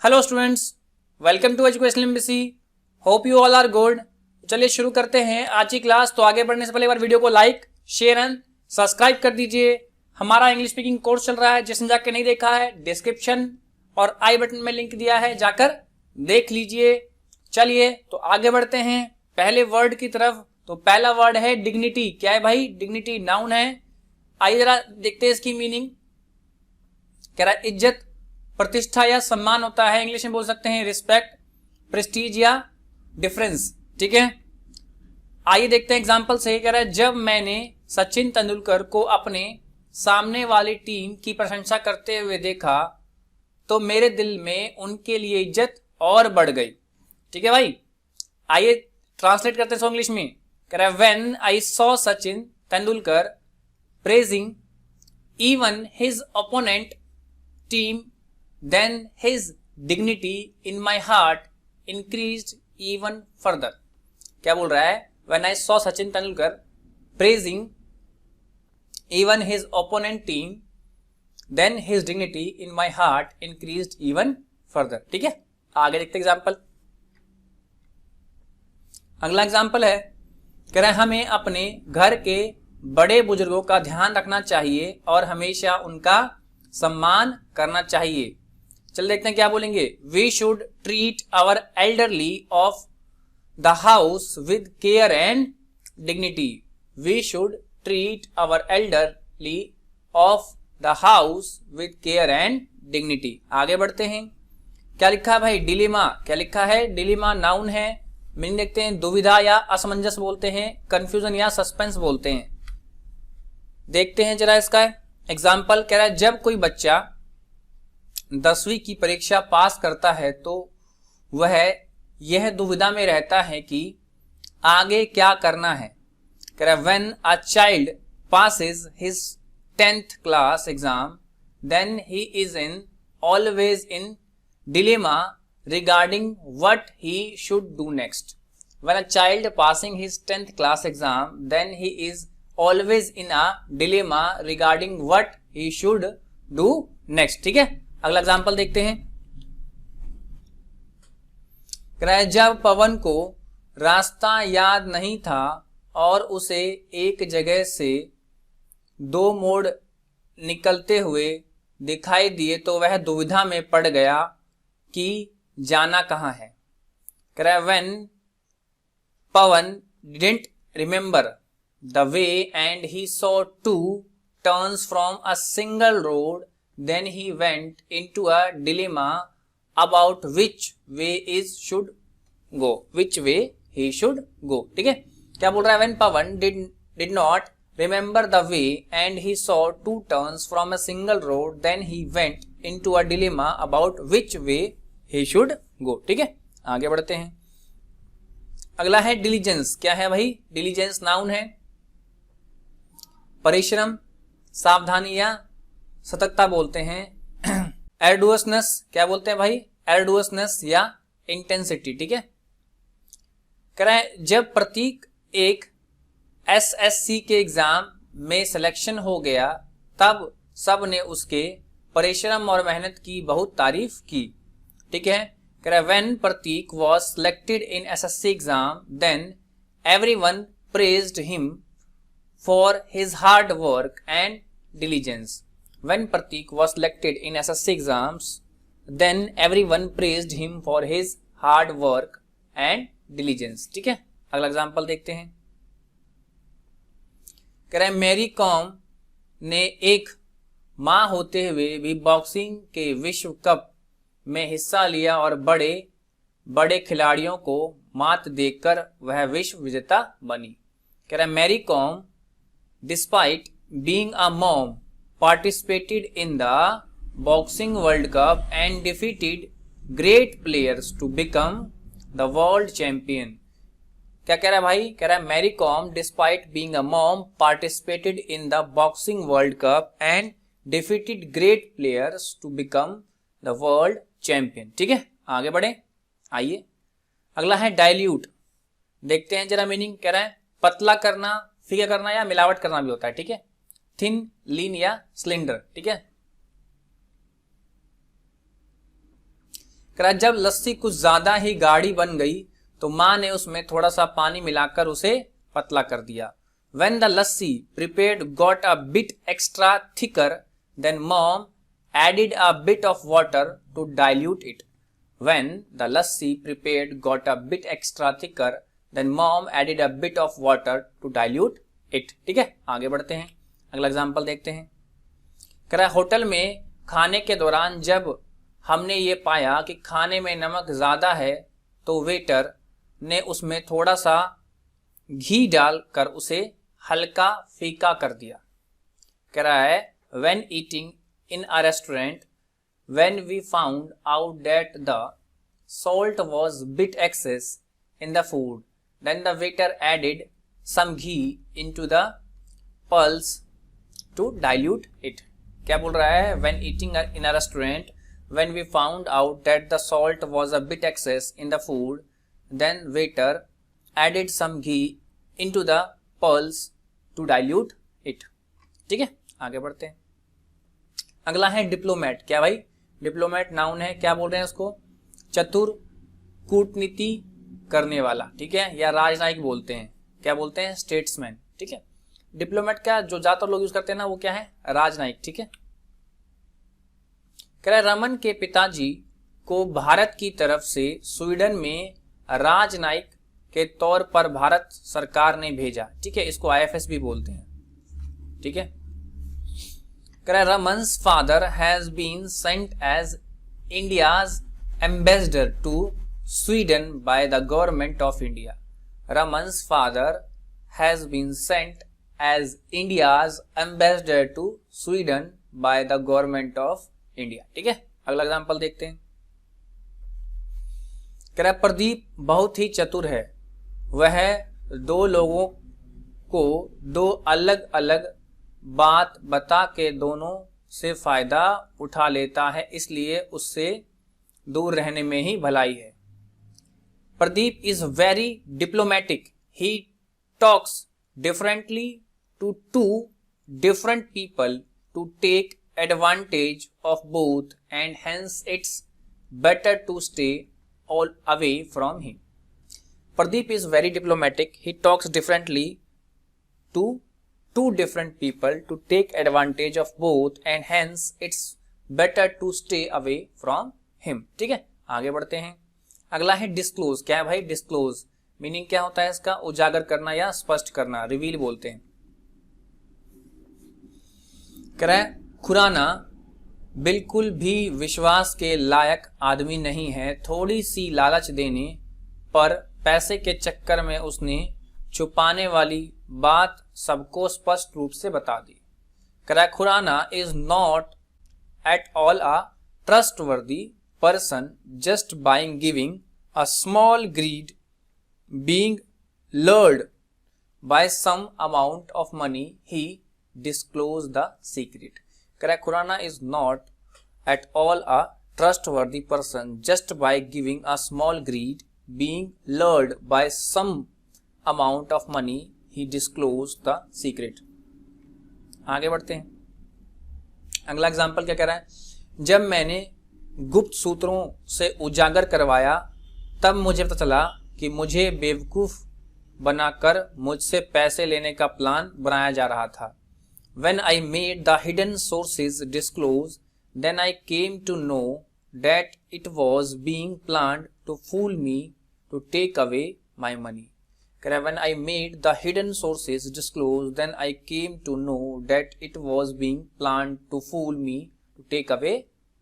Hello students, welcome to education MBC. Hope you all are good. चलिए शुरू करते हैं आज की क्लास। तो आगे बढ़ने से पहले एक बार वीडियो को लाइक, शेयर एंड सब्सक्राइब कर दीजिए। हमारा इंग्लिश स्पीकिंग कोर्स चल रहा है, जिसने जाके नहीं देखा है डिस्क्रिप्शन और आई बटन में लिंक दिया है, जाकर देख लीजिए। चलिए तो आगे बढ़ते हैं पहले वर्ड की तरफ। तो पहला वर्ड है डिग्निटी। क्या है भाई? डिग्निटी नाउन है। आइए जरा देखते हैं इसकी मीनिंग। कह रहा है इज्जत, प्रतिष्ठा या सम्मान होता है। इंग्लिश में बोल सकते हैं रिस्पेक्ट, प्रेस्टीज या डिफरेंस। ठीक है, आइए देखते हैं एग्जांपल से। कह रहा है जब मैंने सचिन तेंदुलकर को अपने सामने वाली टीम की प्रशंसा करते हुए देखा तो मेरे दिल में उनके लिए इज्जत और बढ़ गई। ठीक है भाई, आइए ट्रांसलेट करते हैं इंग्लिश में। कह रहा है when I saw Sachin Tendulkar praising even his opponent team then his dignity in my heart increased even further। क्या बोल रहा है? when I saw Sachin Tendulkar praising even his opponent team then his dignity in my heart increased even further। ठीक है, आगे देखते example. अगला example है, कह रहे हैं हमें अपने घर के बड़े बुजुर्गों का ध्यान रखना चाहिए और हमेशा उनका सम्मान करना चाहिए। चल देखते हैं क्या बोलेंगे। We should treat our elderly of the house with care and dignity. We should treat our elderly of the house with care and dignity. आगे बढ़ते हैं। क्या लिखा है भाई? डिलेमा। क्या लिखा है? डिलेमा नाउन है। मीनिंग देखते हैं दुविधा या असमंजस बोलते हैं, कंफ्यूजन या सस्पेंस बोलते हैं। देखते हैं जरा इसका एग्जाम्पल। कह रहा है जब कोई बच्चा 10वीं की परीक्षा पास करता है तो वह यह दुविधा में रहता है कि आगे क्या करना है। कह रहा है when a child passes his 10th class exam then he is always in dilemma regarding what he should do next। when a child passing his 10th class exam then he is always in a dilemma regarding what he should do next। ठीक है, अगला example देखते हैं। कह रहा है जब पवन को रास्ता याद नहीं था और उसे एक जगह से 2 मोड़ निकलते हुए दिखाई दिए तो वह दुविधा में पड़ गया कि जाना कहाँ है। कह रहा है when Pawan didn't remember the way and he saw 2 turns from a single road then he went into a dilemma about which way he should go। ठीक है, क्या बोल रहा है? when Pawan did not remember the way and he saw 2 turns from a single road then he went into a dilemma about which way he should go। ठीक है, आगे बढ़ते हैं। अगला है diligence। क्या है भाई? diligence नाउन है। परिश्रम, सावधानी या सतर्कता बोलते हैं। एर्डुअसनेस क्या बोलते हैं भाई? एर्डुअसनेस या इंटेंसिटी। ठीक है, कह रहा है जब प्रतीक एक एसएससी के एग्जाम में सिलेक्शन हो गया तब सब ने उसके परिश्रम और मेहनत की बहुत तारीफ की। ठीक है, कह रहा है when Pratik was selected in SSC exam then everyone praised him for his hard work and diligence. When Pratik was selected in SSC exams, then everyone praised him for his hard work and diligence। ठीक है, अगला example देखते हैं। कह रहे हैं Mary com ने एक मां होते हुए भी बॉक्सिंग के विश्व कप में हिस्सा लिया और बड़े बड़े खिलाड़ियों को मात देकर वह विश्व विजेता बनी। कह रहा है Mary Kom despite being a mom participated in the boxing world cup and defeated great players to become the world champion। क्या कह रहा है भाई? कह रहा है Mary Kom despite being a mom participated in the boxing world cup and defeated great players to become the world champion. ठीक है, आगे बढ़े। आइए अगला है डाइल्यूट। देखते हैं जरा मीनिंग। कह रहा है पतला करना, फीका करना या मिलावट करना भी होता है। ठीक है, थिन, लीन या सिलेंडर। ठीक है, कह रहा जब लस्सी कुछ ज्यादा ही गाढ़ी बन गई तो माँ ने उसमें थोड़ा सा पानी मिलाकर उसे पतला कर दिया। When the lassi prepared got a bit extra thicker, then mom added a bit of water to dilute it. When the lassi prepared got a bit extra thicker, then mom added a bit of water to dilute it. ठीक है, आगे बढ़ते हैं, अगला example देखते हैं। कह रहा है होटल में खाने के दौरान जब हमने ये पाया कि खाने में नमक ज्यादा है तो वेटर ने उसमें थोड़ा सा घी डालकर उसे हल्का फीका कर दिया। कह रहा है when eating in a restaurant, when we found out that the salt was bit excess in the food, then the waiter added some ghee into the pulse to dilute it. क्या बोल रहा है? When eating in a restaurant, when we found out that the salt was a bit excess in the food, then waiter added some ghee into the pulse to dilute it. ठीक है, आगे बढ़ते हैं। अगला है डिप्लोमेट। क्या भाई? Diplomat noun है, क्या बोल रहे हैं उसको? चतुर, कूटनीति करने वाला, ठीक है, या राजनयिक बोलते हैं। क्या बोलते हैं? स्टेट्समैन। ठीक है, डिप्लोमेट का जो ज्यादातर लोग यूज करते हैं ना वो क्या है? राजनयिक। ठीक है, कह रहा है रमन के पिताजी को भारत की तरफ से स्वीडन में राजनयिक के तौर पर भारत सरकार ने भेजा। ठीक है, इसको IFS भी बोलते हैं। ठीक है, कह रहा है Raman's father has been sent as India's ambassador to Sweden by the government of India. Raman's father has been sent as India's ambassador to Sweden by the government of India. ठीक है, अगला एग्जांपल देखते हैं। कह रहा है प्रदीप बहुत ही चतुर है, वह दो लोगों को दो अलग अलग बात बता के दोनों से फायदा उठा लेता है, इसलिए उससे दूर रहने में ही भलाई है। Pradeep is very diplomatic, he talks differently to to different people to take advantage of both and hence it's better to stay all away from him. Pradeep is very diplomatic. He talks differently to two different people to take advantage of both and hence it's better to stay away from him. ठीक है, आगे बढ़ते हैं। अगला है disclose. क्या है भाई? डिस्क्लोज मीनिंग क्या होता है इसका? उजागर करना या स्पष्ट करना, रिवील बोलते हैं। कह रहा है खुराना बिल्कुल भी विश्वास के लायक आदमी नहीं है, थोड़ी सी लालच देने पर पैसे के चक्कर में उसने छुपाने वाली बात सबको स्पष्ट रूप से बता दी। कह रहा है Khurana is not at all a trustworthy person just buying giving a small greed being lured by some amount of money he disclose the secret. कह रहा है Khurana is not at all a trustworthy person just by giving a small greed being lured by some amount of money he disclose the secret. आगे बढ़ते हैं, अगला example क्या कह रहा है? जब मैंने गुप्त सूत्रों से उजागर करवाया तब मुझे पता चला कि मुझे बेवकूफ बनाकर मुझसे पैसे लेने का प्लान बनाया जा रहा था। When I made the hidden sources disclose, then I came to know that it was being planned to fool me to take away my money. When I made the hidden sources disclose, then I came to know that it was being planned to fool me to take away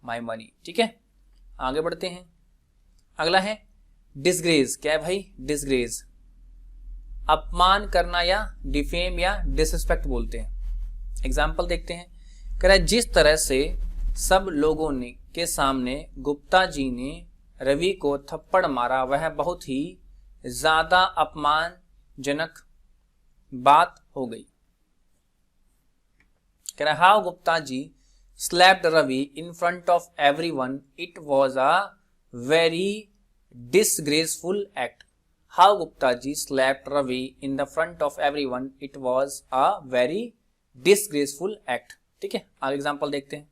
my money. ठीक है, आगे बढ़ते हैं। अगला है disgrace. क्या है भाई? डिसग्रेस अपमान करना या डिफेम या डिसरिस्पेक्ट बोलते हैं। एग्जाम्पल देखते हैं। कह रहा है जिस तरह से सब लोगों ने के सामने गुप्ता जी ने रवि को थप्पड़ मारा वह बहुत ही ज्यादा अपमानजनक बात हो गई। कह रहा है how Gupta ji slapped Ravi in front of everyone, it was a very disgraceful act. How Gupta ji slapped Ravi in the front of everyone, it was a very disgraceful act. ठीक है, आगे एग्जांपल देखते हैं।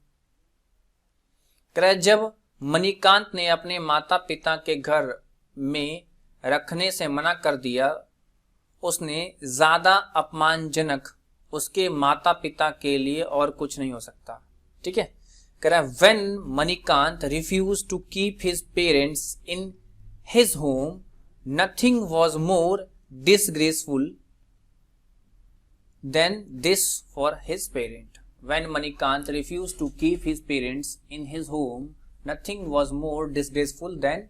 कह रहा है जब मणिकांत ने अपने माता पिता के घर में रखने से मना कर दिया। उसने ज्यादा अपमानजनक उसके माता पिता के लिए और कुछ नहीं हो सकता। ठीक है, कह रहा है when Manikant refuse to keep his parents in his home nothing was more disgraceful than this for his parent. When Manikant refuse to keep his parents in his home Nothing was more disgraceful than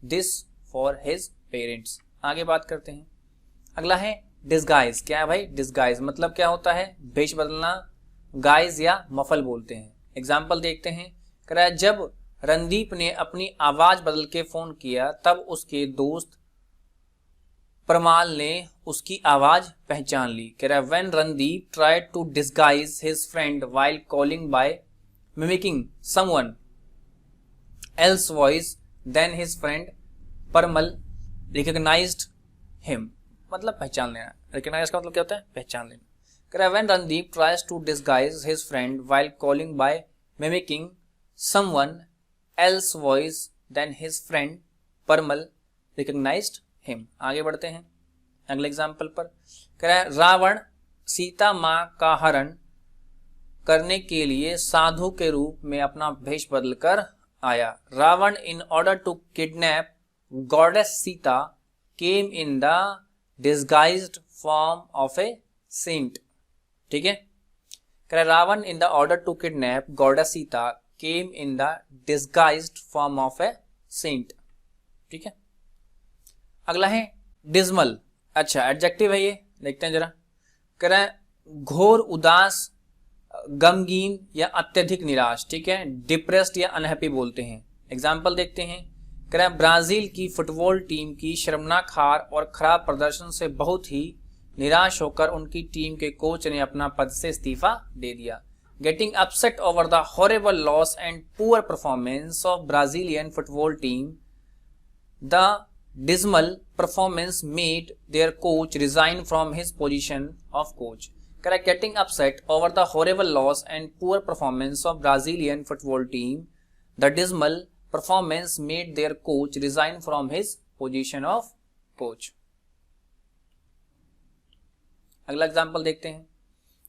this for his parents। आगे बात करते हैं। अगला है disguise. क्या है भाई? Disguise मतलब क्या होता है? भेष बदलना, गाइज या मफल बोलते हैं। एग्जाम्पल देखते हैं। कह रहा है जब रणदीप ने अपनी आवाज बदल के फोन किया तब उसके दोस्त परमाल ने उसकी आवाज पहचान ली। कह रहा है when Randeep tried to disguise his friend while calling by mimicking someone else voice then his friend परमल recognized him। मतलब पहचान लेना। recognize का मतलब क्या होता है? पहचान लेना। कह रहा है when Randeep tries to disguise his friend while calling by mimicking someone else voice then his friend परमल recognized him। आगे बढ़ते हैं अगले एग्जाम्पल पर। कह रहा है रावण सीता माँ का हरण करने के लिए साधु के रूप में अपना भेष बदलकर आया। Ravan in order to kidnap goddess Sita came in the disguised form of a saint. ठीक है, कह रहा Ravan in the order to kidnap goddess Sita came in the disguised form of a saint. ठीक है, अगला है डिस्मल। अच्छा, एडजेक्टिव है ये, देखते हैं जरा। कह रहा है घोर उदास, गमगीन या अत्यधिक निराश। ठीक है, डिप्रेस्ड या अनहैप्पी बोलते हैं। एग्जाम्पल देखते हैं। कह रहा है ब्राजील की फुटबॉल टीम की शर्मनाक हार और खराब प्रदर्शन से बहुत ही निराश होकर उनकी टीम के कोच ने अपना पद से इस्तीफा दे दिया। Getting upset over the horrible loss and poor performance of Brazilian football team the dismal performance made their coach resign from his position of coach। Correct, getting upset over the horrible loss and poor performance of Brazilian football team, the dismal performance made their coach resign from his position of coach। अगला example देखते हैं।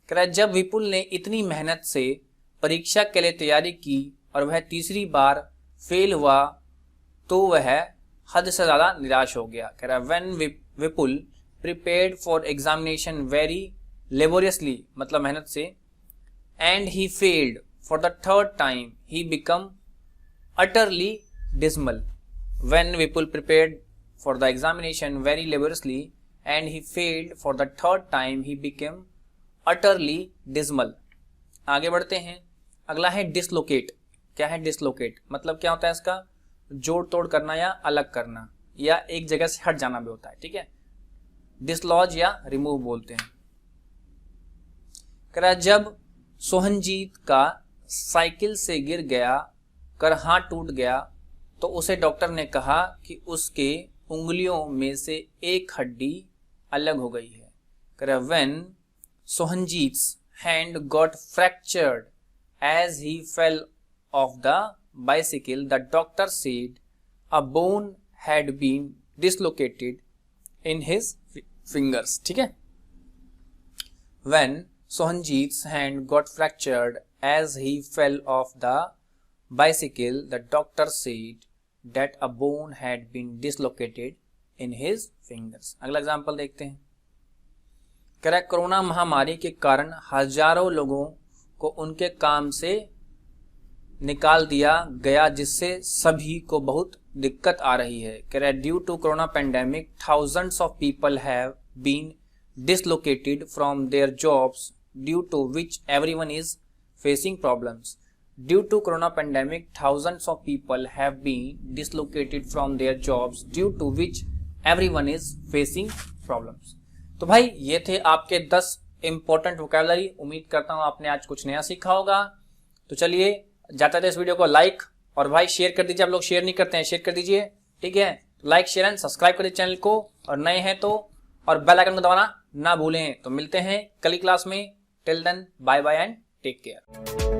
कह रहा है जब विपुल ने इतनी मेहनत से परीक्षा के लिए तैयारी की और वह तीसरी बार फेल हुआ तो वह हद से ज्यादा निराश हो गया। कह रहा है when Vipul prepared for examination very laboriously मतलब मेहनत से and he failed for the third time he become utterly dismal. When Vipul prepared for the examination very laboriously and he failed for the third time he become utterly dismal. आगे बढ़ते हैं। अगला है dislocate. क्या है dislocate? मतलब क्या होता है इसका? जोड़ तोड़ करना या अलग करना या एक जगह से हट जाना भी होता है। ठीक है, डिसलॉज या रिमूव बोलते हैं। कह रहा जब सोहनजीत का साइकिल से गिर गया कर हाथ टूट गया तो उसे डॉक्टर ने कहा कि उसके उंगलियों में से एक हड्डी अलग हो गई है। कह रहा when Sohanjit's hand got fractured as he fell off the bicycle, the doctor said a bone had been dislocated in his fingers। ठीक है, when Sohanjit's hand got fractured as he fell off the bicycle, the doctor said that a bone had been dislocated in his fingers। अगला example देखते हैं। कह रहा है corona महामारी के कारण हजारों लोगों को उनके काम से निकाल दिया गया जिससे सभी को बहुत दिक्कत आ रही है। कह रहा है due to corona pandemic thousands of people have been dislocated from their jobs due to which everyone is facing problems. Due to corona pandemic thousands of people have been dislocated from their jobs due to which everyone is facing problems. तो भाई ये थे आपके 10 important vocabulary. उम्मीद करता हूं आपने आज कुछ नया सीखा होगा। तो चलिए जाते थे इस वीडियो को लाइक और भाई शेयर कर दीजिए। आप लोग शेयर नहीं करते हैं, शेयर कर दीजिए। ठीक है, लाइक शेयर एंड सब्सक्राइब करिए चैनल को और नए हैं तो, और बेल आइकन को दबाना ना भूलें। तो मिलते हैं कल की क्लास में। Till then bye bye and take care.